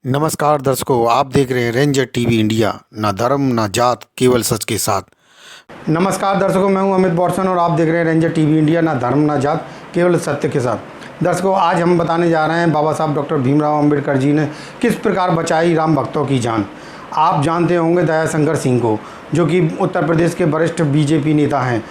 नमस्कार दर्शकों, आप देख रहे हैं रेंजर टीवी इंडिया। ना धर्म ना जात, केवल सच के साथ। नमस्कार दर्शकों, मैं हूं अमित बॉर्सन और आप देख रहे हैं रेंजर टीवी इंडिया। ना धर्म ना जात, केवल सत्य के साथ। दर्शकों, आज हम बताने जा रहे हैं बाबा साहब डॉक्टर भीमराव अंबेडकर जी ने किस प्रकार बचाई राम भक्तों की जान। आप जानते होंगे दयाशंकर सिंह को, जो कि उत्तर प्रदेश के वरिष्ठ बीजेपी नेता हैं,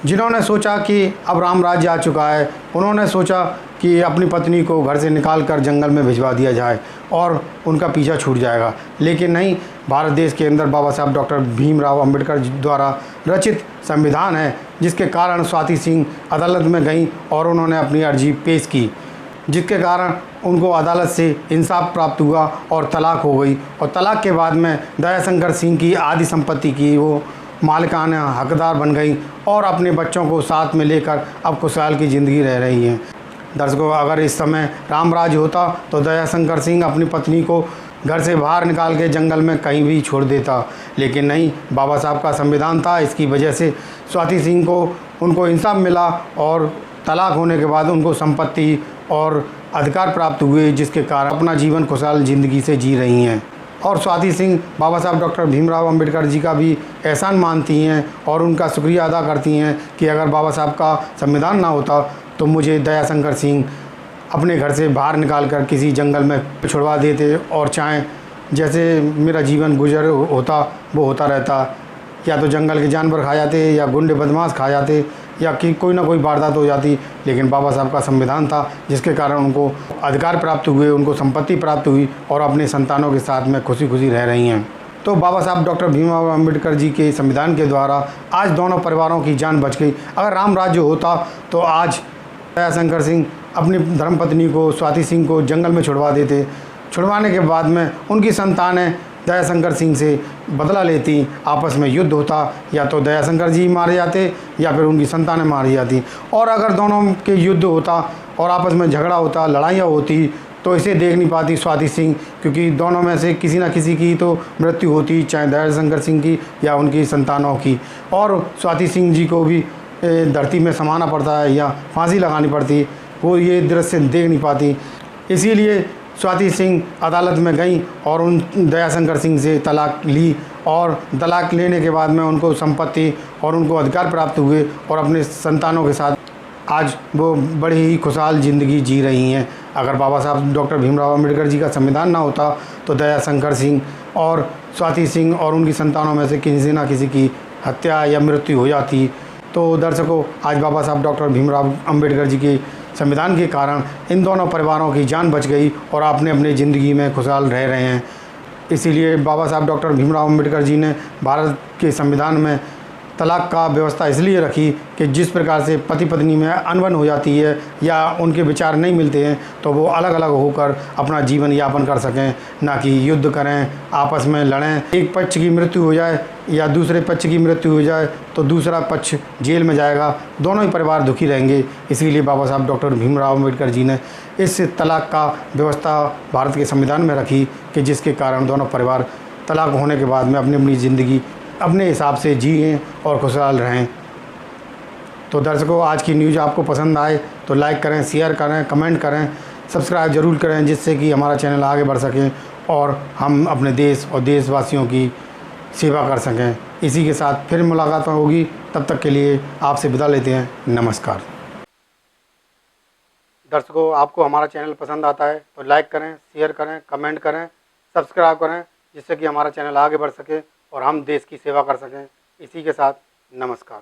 जिन्होंने सोचा कि अब राम राज्य आ चुका है। उन्होंने सोचा कि अपनी पत्नी को घर से निकाल कर जंगल में भिजवा दिया जाए और उनका पीछा छूट जाएगा। लेकिन नहीं, भारत देश के अंदर बाबा साहब डॉक्टर भीमराव अंबेडकर द्वारा रचित संविधान है, जिसके कारण स्वाति सिंह अदालत में गई और उन्होंने अपनी अर्जी पेश की, जिसके कारण उनको अदालत से इंसाफ प्राप्त हुआ और तलाक हो गई। और तलाक के बाद में दयाशंकर सिंह की आधी संपत्ति की वो मालिकाना हकदार बन गई और अपने बच्चों को साथ में लेकर अब खुशहाल की ज़िंदगी रह रही हैं। दर्शकों, अगर इस समय राम राज्य होता तो दयाशंकर सिंह अपनी पत्नी को घर से बाहर निकाल के जंगल में कहीं भी छोड़ देता। लेकिन नहीं, बाबा साहब का संविधान था, इसकी वजह से स्वाति सिंह को उनको इंसाफ मिला और तलाक होने के बाद उनको संपत्ति और अधिकार प्राप्त हुए, जिसके कारण अपना जीवन खुशहाल ज़िंदगी से जी रही हैं। और स्वाति सिंह बाबा साहब डॉक्टर भीमराव अंबेडकर जी का भी एहसान मानती हैं और उनका शुक्रिया अदा करती हैं कि अगर बाबा साहब का संविधान ना होता तो मुझे दयाशंकर सिंह अपने घर से बाहर निकालकर किसी जंगल में छुड़वा देते और चाहे जैसे मेरा जीवन गुजर होता वो होता रहता। या तो जंगल के जानवर खा जाते या गुंडे बदमाश खा जाते या कि कोई ना कोई वारदात हो जाती। लेकिन बाबा साहब का संविधान था, जिसके कारण उनको अधिकार प्राप्त हुए, उनको संपत्ति प्राप्त हुई और अपने संतानों के साथ में खुशी खुशी रह रही हैं। तो बाबा साहब डॉक्टर भीमराव अंबेडकर जी के संविधान के द्वारा आज दोनों परिवारों की जान बच गई। अगर राम राज्य होता तो आज दयाशंकर सिंह अपनी धर्मपत्नी को स्वाति सिंह को जंगल में छुड़वा देते। छुड़वाने के बाद में उनकी संतानें दयाशंकर सिंह से बदला लेती, आपस में युद्ध होता, या तो दयाशंकर जी मारे जाते या फिर उनकी संतानें मारी जाती। और अगर दोनों के युद्ध होता और आपस में झगड़ा होता, लड़ाइयाँ होती, तो इसे देख नहीं पाती स्वाति सिंह, क्योंकि दोनों में से किसी न किसी की तो मृत्यु होती, चाहे दयाशंकर सिंह की या उनकी संतानों की। और स्वाति सिंह जी को भी धरती में समाना पड़ता है या फांसी लगानी पड़ती, वो ये दृश्य देख नहीं पाती। इसीलिए स्वाति सिंह अदालत में गई और उन दयाशंकर सिंह से तलाक ली और तलाक लेने के बाद में उनको संपत्ति और उनको अधिकार प्राप्त हुए और अपने संतानों के साथ आज वो बड़ी ही खुशहाल ज़िंदगी जी रही हैं। अगर बाबा साहब डॉक्टर भीमराव अंबेडकर जी का संविधान ना होता तो दयाशंकर सिंह और स्वाति सिंह और उनकी संतानों में से किसी न किसी की हत्या या मृत्यु हो जाती। तो दर्शकों, आज बाबा साहब डॉक्टर भीमराव अंबेडकर जी के संविधान के कारण इन दोनों परिवारों की जान बच गई और अपने अपनी ज़िंदगी में खुशहाल रह रहे हैं। इसीलिए बाबा साहब डॉक्टर भीमराव अंबेडकर जी ने भारत के संविधान में तलाक का व्यवस्था इसलिए रखी कि जिस प्रकार से पति पत्नी में अनबन हो जाती है या उनके विचार नहीं मिलते हैं तो वो अलग अलग होकर अपना जीवन यापन कर सकें, ना कि युद्ध करें, आपस में लड़ें। एक पक्ष की मृत्यु हो जाए या दूसरे पक्ष की मृत्यु हो जाए तो दूसरा पक्ष जेल में जाएगा, दोनों ही परिवार दुखी रहेंगे। इसीलिए बाबा साहब डॉक्टर भीमराव अंबेडकर जी ने इस तलाक का व्यवस्था भारत के संविधान में रखी कि जिसके कारण दोनों परिवार तलाक होने के बाद में अपनी अपनी ज़िंदगी अपने हिसाब से जिएँ और खुशहाल रहें। तो दर्शकों, आज की न्यूज़ आपको पसंद आए तो लाइक करें, शेयर करें, कमेंट करें, सब्सक्राइब ज़रूर करें, जिससे कि हमारा चैनल आगे बढ़ सके और हम अपने देश और देशवासियों की सेवा कर सकें। इसी के साथ फिर मुलाकात होगी, तब तक के लिए आपसे विदा लेते हैं। नमस्कार। दर्शकों, आपको हमारा चैनल पसंद आता है तो लाइक करें, शेयर करें, कमेंट करें, सब्सक्राइब करें, जिससे कि हमारा चैनल आगे बढ़ सके और हम देश की सेवा कर सकें। इसी के साथ नमस्कार।